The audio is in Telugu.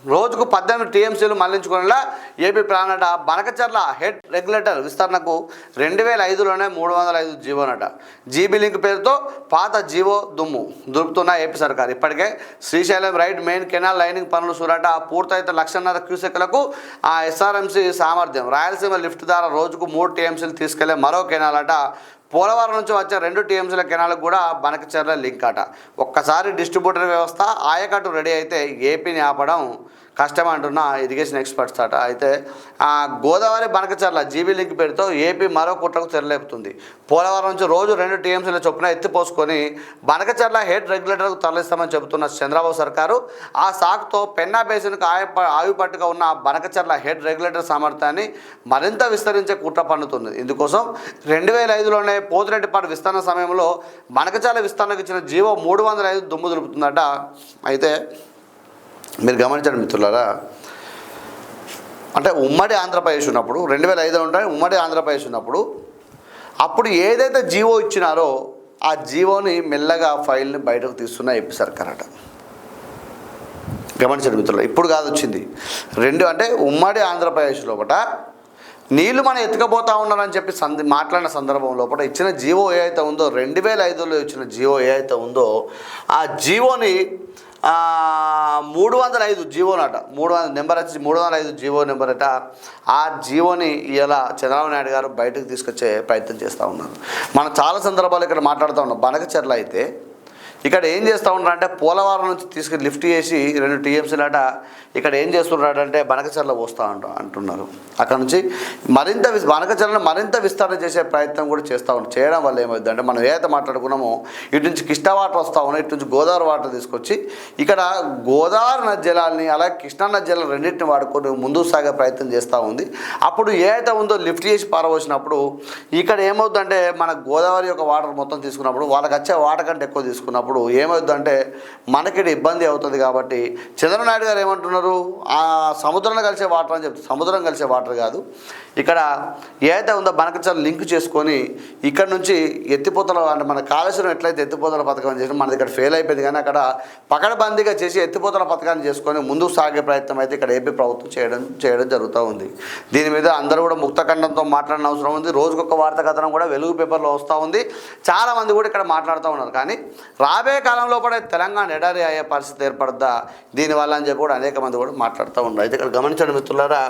రోజుకు 18 టీఎంసీలు మళ్లించుకునేలా ఏపీ ప్లానట. బనకచర్ల హెడ్ రెగ్యులేటర్ విస్తరణకు 2005లోనే 305 జీవోనట. జీబీ లింక్ పేరుతో పాత జీవో దులుపుతున్న ఏపీ సర్కార్. ఇప్పటికే Srisailam right main canal lining పనులు చూరట. పూర్తయితే 1.5 క్యూసెక్లకు ఆ ఎస్ఆర్ఎంసీ సామర్థ్యం. రాయలసీమ లిఫ్ట్ ద్వారా రోజుకు 3 టీఎంసీలు తీసుకెళ్లే మరో కెనాల్ అట. పోలవరం నుంచి వచ్చే 2 టీఎంసీల కెనాల్కు కూడా బనకచర్ల లింక్ అట. ఒక్కసారి డిస్ట్రిబ్యూటర్ వ్యవస్థ ఆయకట్టు రెడీ అయితే ఏపీని ఆపడం కష్టమంటున్న ఇరిగేషన్ ఎక్స్పర్ట్స్ అట. అయితే గోదావరి బనకచర్ల జీబీ లింక్ పేరుతో ఏపీ మరో కుట్రకు తెరలేపుతుంది. పోలవరం నుంచి రోజు 2 టీఎంసీల చొప్పున ఎత్తిపోసుకొని బనకచర్ల హెడ్ రెగ్యులేటర్కు తరలిస్తామని చెబుతున్న చంద్రబాబు సర్కారు ఆ సాకుతో పెన్నా బేసిన్కు ఆయుపట్టుగా ఉన్న బనకచర్ల హెడ్ రెగ్యులేటర్ సామర్థ్యాన్ని మరింత విస్తరించే కుట్ర పన్నుతుంది. ఇందుకోసం 2005లోనే పోతిరెడ్డిపాడు విస్తరణ సమయంలో బనకచర్ల విస్తరణకు ఇచ్చిన జీవో 305 దుమ్ము దులుపుతుందట. అయితే మీరు గమనించండి మిత్రులారా, అంటే ఉమ్మడి ఆంధ్రప్రదేశ్ ఉన్నప్పుడు 2005 ఉంటాయి. ఉమ్మడి ఆంధ్రప్రదేశ్ ఉన్నప్పుడు అప్పుడు ఏదైతే జీవో ఇచ్చినారో ఆ జీవోని మెల్లగా ఫైల్ని బయటకు తీస్తున్న ఏపీ సర్కార్ అట. గమనించండి మిత్రులు, ఇప్పుడు కాదు వచ్చింది. అంటే ఉమ్మడి ఆంధ్రప్రదేశ్ లోపల నీళ్లు మనం ఎత్తుకపోతా ఉన్నారని చెప్పి మాట్లాడిన సందర్భం లోపల ఇచ్చిన జీవో ఏదైతే ఉందో 2005లో ఇచ్చిన జీవో ఏదైతే ఉందో ఆ జీవోని 305 జీవోనట. 300 నెంబర్ వచ్చి 305 జీవో నెంబర్ అట. ఆ జీవోని ఇలా చంద్రబాబు నాయుడు గారు బయటకు తీసుకొచ్చే ప్రయత్నం చేస్తూ ఉన్నారు. మనం చాలా సందర్భాలు ఇక్కడ మాట్లాడుతూ ఉన్నాం. బనకచర్ల అయితే ఇక్కడ ఏం చేస్తూ ఉన్నారంటే పోలవరం నుంచి తీసుకుని లిఫ్ట్ చేసి 2 టీఎంసీలట ఇక్కడ ఏం చేస్తున్నారంటే బనకచర్ల పోస్తూ అంటున్నారు. అక్కడ నుంచి బనకచర్లను మరింత విస్తరణ చేసే ప్రయత్నం కూడా చేస్తూ ఉంటారు. చేయడం వల్ల ఏమవుతుంది అంటే మనం ఏదైతే మాట్లాడుకున్నామో ఇటు నుంచి కృష్ణా వాటర్ వస్తూ ఉన్నాయి, ఇటు నుంచి గోదావరి వాటర్ తీసుకొచ్చి ఇక్కడ గోదావరి నది జలాల్ని అలాగే కృష్ణా నది జలాలు రెండింటిని వాడుకొని ముందుకు సాగే ప్రయత్నం చేస్తూ ఉంది. అప్పుడు ఏదైతే ఉందో లిఫ్ట్ చేసి పారవచ్చినప్పుడు ఇక్కడ ఏమవుతుందంటే మన గోదావరి యొక్క వాటర్ మొత్తం తీసుకున్నప్పుడు వాళ్ళకి వచ్చే వాటర్ కంటే ఎక్కువ తీసుకున్నప్పుడు ఏమవుతుందంటే మనకి ఇబ్బంది అవుతుంది. కాబట్టి చంద్రబాబు నాయుడు గారు ఏమంటున్నారు, ఆ సముద్రంలో కలిసే వాటర్ అని చెప్తారు. సముద్రం కలిసే వాటర్ కాదు, ఇక్కడ ఏదైతే ఉందో బనకచర్ల లింక్ చేసుకొని ఇక్కడ నుంచి ఎత్తిపోతల అంటే మన కాళేశ్వరం ఎట్లయితే ఎత్తిపోతల పథకం చేసినా మనది ఇక్కడ ఫెయిల్ అయిపోయింది. కానీ అక్కడ పకడ్బందీగా చేసి ఎత్తిపోతల పథకాన్ని చేసుకొని ముందుకు సాగే ప్రయత్నం అయితే ఇక్కడ ఏపీ ప్రభుత్వం చేయడం జరుగుతూ ఉంది. దీని మీద అందరూ కూడా ముక్తఖండంతో మాట్లాడిన అవసరం ఉంది. రోజుకొక వార్తా కథనం కూడా వెలుగు పేపర్లో వస్తూ ఉంది. చాలామంది కూడా ఇక్కడ మాట్లాడుతూ ఉన్నారు. కానీ రాబోయే కాలంలో కూడా తెలంగాణ ఎడారి అయ్యే పరిస్థితి ఏర్పడద్దా దీనివల్ల అని చెప్పి కూడా అనేక మంది కూడా మాట్లాడుతూ ఉన్నారు. అయితే ఇక్కడ గమనించండి మిత్రులారా,